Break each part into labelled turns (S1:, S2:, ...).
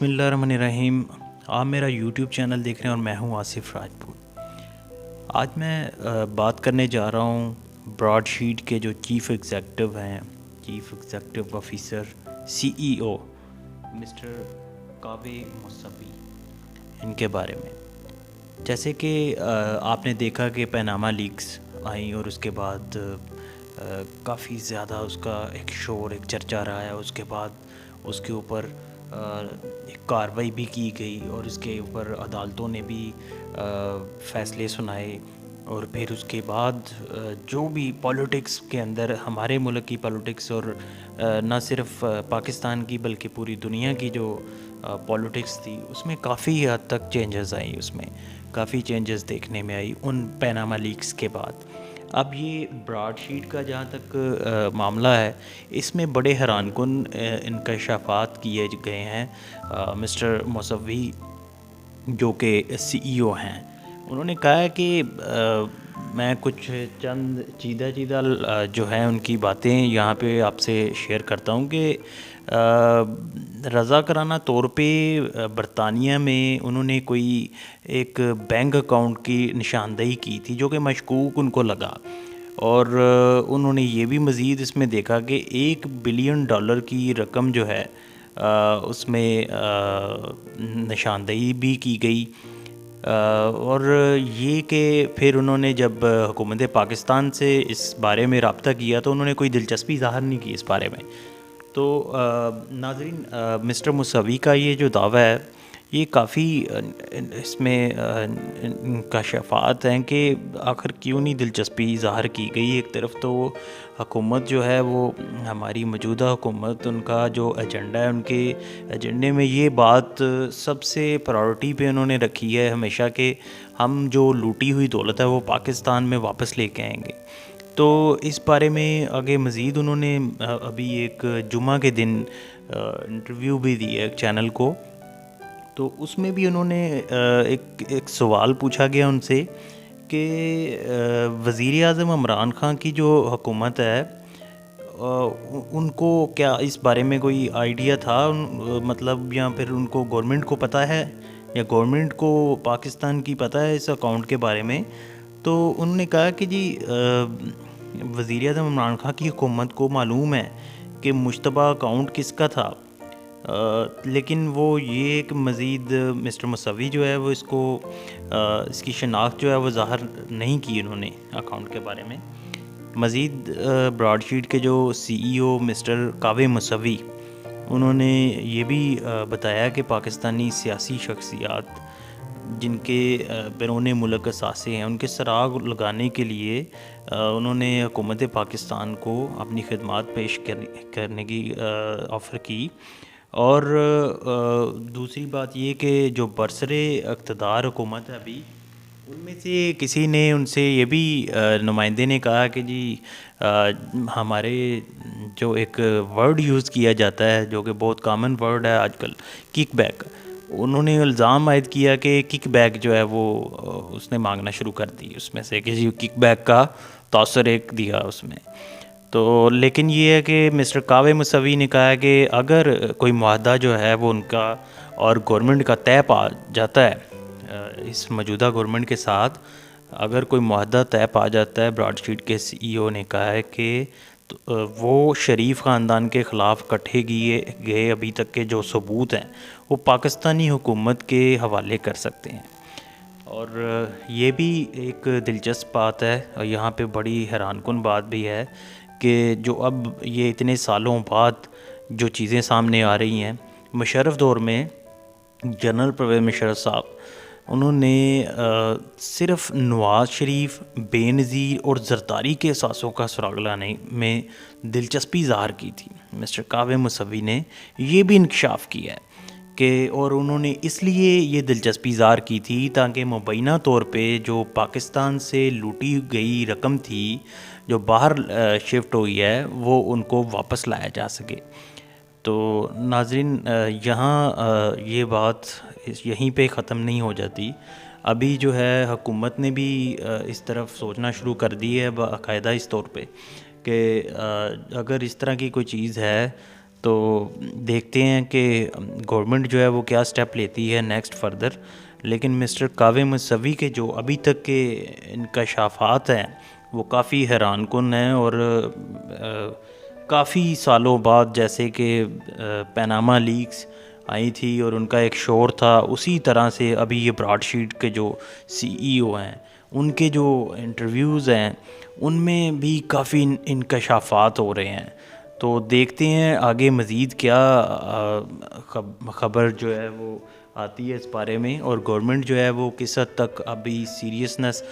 S1: बिस्मिल्लाहिर्रहमानिर्रहीम। आप मेरा यूट्यूब चैनल देख रहे हैं और मैं हूं आसिफ राजपूत। आज मैं बात करने जा रहा हूं ब्रॉडशीट के जो चीफ़ एग्ज़ेक्टिव हैं, chief executive officer CEO mister कावे मुसवी, इनके बारे में। जैसे कि आपने देखा कि पनामा लीक्स आई और उसके बाद काफ़ी ज़्यादा उसका एक शोर, एक चर्चा रहा है। उसके बाद उसके ऊपर एक कार्रवाई भी की गई और इसके ऊपर अदालतों ने भी फ़ैसले सुनाए। और फिर उसके बाद जो भी पॉलिटिक्स के अंदर हमारे मुल्क की पॉलिटिक्स और ना सिर्फ पाकिस्तान की बल्कि पूरी दुनिया की जो पॉलिटिक्स थी, उसमें काफ़ी हद तक चेंजेस आई, उसमें काफ़ी चेंजेस देखने में आई उन पनामा लीक्स के बाद। अब ये ब्रॉडशीट का जहाँ तक मामला है, इसमें बड़े हैरानकुन इंकशाफात किए गए हैं। मिस्टर मुसवी जो कि सीईओ हैं, उन्होंने कहा है कि मैं कुछ चंद चीदा जो है उनकी बातें यहाँ पे आपसे शेयर करता हूँ कि रज़ाकाराना तौर पे बरतानिया में उन्होंने कोई एक बैंक अकाउंट की निशानदेही की थी जो कि मशकूक उनको लगा। और उन्होंने ये भी मज़ीद इसमें देखा कि $1 बिलियन की रकम जो है उसमें निशानदेही भी की गई। और ये कि फिर उन्होंने जब हुकूमत पाकिस्तान से इस बारे में रब्ता किया तो उन्होंने कोई दिलचस्पी ज़ाहिर नहीं की इस बारे में। तो नाज़रीन, मिस्टर मुसवी का ये जो दावा है, ये काफ़ी इसमें इंकशाफात हैं कि आखिर क्यों नहीं दिलचस्पी ज़ाहिर की गई। एक तरफ तो हुकूमत जो है वो हमारी मौजूदा हुकूमत, उनका जो एजेंडा है, उनके एजेंडे में ये बात सबसे प्रायोरिटी पे उन्होंने रखी है हमेशा कि हम जो लूटी हुई दौलत है वो पाकिस्तान में वापस लेके आएंगे। तो इस बारे में आगे मज़ीद उन्होंने अभी एक जुमा के दिन इंटरव्यू भी दिया एक चैनल को। तो उसमें भी उन्होंने एक सवाल पूछा गया उनसे कि वज़ीर आज़म इमरान ख़ान की जो हुकूमत है, उनको क्या इस बारे में कोई आइडिया था, मतलब या फिर उनको गवर्नमेंट को पता है या गवर्नमेंट को पाकिस्तान की पता है इस अकाउंट के बारे में। तो उन्होंने कहा कि जी वज़ीर आज़म इमरान ख़ान की हुकूमत को मालूम है कि मुश्तबा अकाउंट किसका था, लेकिन वो ये एक मज़ीद मिस्टर मुसवी जो है वो इसकी शनाख्त जो है वो ज़ाहिर नहीं की उन्होंने अकाउंट के बारे में। मज़ीद ब्रॉडशीट के जो सीईओ मिस्टर कावे मुसवी, उन्होंने ये भी बताया कि पाकिस्तानी सियासी शख्सियात जिनके बैरून मुल्क असासे हैं, उनके सराग लगाने के लिए उन्होंने हुकूमत पाकिस्तान को अपनी खिदमात पेश करने की ऑफ़र की। और दूसरी बात ये कि जो बरसरे इक़्तिदार हुकूमत है अभी, उनमें से किसी ने उनसे ये भी नुमाइंदे ने कहा कि जी हमारे जो एक वर्ड यूज़ किया जाता है जो कि बहुत कॉमन वर्ड है आजकल, किक बैक, उन्होंने इल्ज़ाम आयद किया कि किक बैक जो है वो उसने मांगना शुरू कर दी, उसमें से किसी किक बैक का तासर एक दिया उसमें। तो लेकिन ये है कि मिस्टर कावे मुसवी ने कहा है कि अगर कोई मुआहदा जो है वो उनका और गवर्नमेंट का तय पा जाता है, इस मौजूदा गवर्नमेंट के साथ अगर कोई मुआहदा तय पा जाता है, ब्रॉडशीट के सीईओ ने कहा है कि तो वो शरीफ ख़ानदान के ख़िलाफ़ इकट्ठे किए गए अभी तक के जो सबूत हैं वो पाकिस्तानी हुकूमत के हवाले कर सकते हैं। और ये भी एक दिलचस्प बात है और यहाँ पे बड़ी हैरानकुन बात भी है कि जो अब ये इतने सालों बाद जो चीज़ें सामने आ रही हैं, मुशर्रफ दौर में जनरल परवेज़ मुशर्रफ साहब, उन्होंने सिर्फ़ नवाज़ शरीफ, बेनज़ीर और ज़रदारी के असासों का सुराग लाने में दिलचस्पी ज़ाहिर की थी। मिस्टर कावे मुसवी ने ये भी इंकशाफ किया है कि, और उन्होंने इसलिए ये दिलचस्पी ज़ाहिर की थी ताकि मुबैना तौर पे जो पाकिस्तान से लूटी गई रकम थी जो बाहर शिफ्ट हुई है, वो उनको वापस लाया जा सके। तो नाज़रीन, यहाँ ये बात यहीं पे ख़त्म नहीं हो जाती। अभी जो है हुकूमत ने भी इस तरफ सोचना शुरू कर दी है बाकायदा इस तौर पे कि अगर इस तरह की कोई चीज़ है تو دیکھتے ہیں کہ گورنمنٹ جو ہے وہ کیا سٹیپ لیتی ہے نیکسٹ فردر. لیکن مسٹر کاوہ موسوی کے جو ابھی تک کے انکشافات ہیں وہ کافی حیران کن ہیں, اور کافی سالوں بعد, جیسے کہ پیناما لیکس آئی تھی اور ان کا ایک شور تھا, اسی طرح سے ابھی یہ براڈ شیٹ کے جو سی ای او ہیں ان کے جو انٹرویوز ہیں ان میں بھی کافی انکشافات ہو رہے ہیں. تو دیکھتے ہیں آگے مزید کیا خبر جو ہے وہ آتی ہے اس بارے میں, اور گورنمنٹ جو ہے وہ کس حد تک ابھی سیریسنس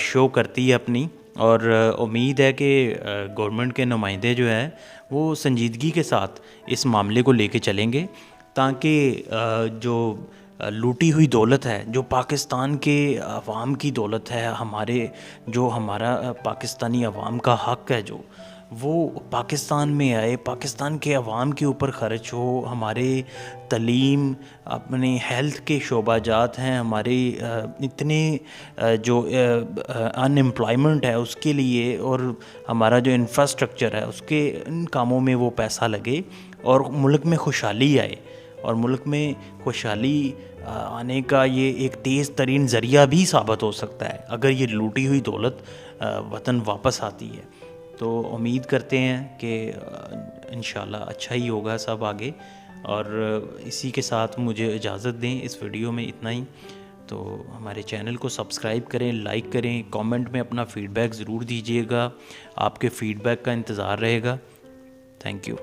S1: شو کرتی ہے اپنی. اور امید ہے کہ گورنمنٹ کے نمائندے جو ہیں وہ سنجیدگی کے ساتھ اس معاملے کو لے کے چلیں گے, تاکہ جو لوٹی ہوئی دولت ہے, جو پاکستان کے عوام کی دولت ہے, ہمارا پاکستانی عوام کا حق ہے, جو وہ پاکستان میں آئے, پاکستان کے عوام کے اوپر خرچ ہو. ہمارے تعلیم, اپنے ہیلتھ کے شعبہ جات ہیں, ہمارے اتنے جو ان امپلائمنٹ ہے اس کے لیے, اور ہمارا جو انفراسٹرکچر ہے اس کے ان کاموں میں وہ پیسہ لگے اور ملک میں خوشحالی آئے. اور ملک میں خوشحالی آنے کا یہ ایک تیز ترین ذریعہ بھی ثابت ہو سکتا ہے اگر یہ لوٹی ہوئی دولت وطن واپس آتی ہے. تو امید کرتے ہیں کہ انشاءاللہ اچھا ہی ہوگا سب آگے. اور اسی کے ساتھ مجھے اجازت دیں, اس ویڈیو میں اتنا ہی. تو ہمارے چینل کو سبسکرائب کریں, لائک کریں, کامنٹ میں اپنا فیڈ بیک ضرور دیجیے گا, آپ کے فیڈ بیک کا انتظار رہے گا. Thank you.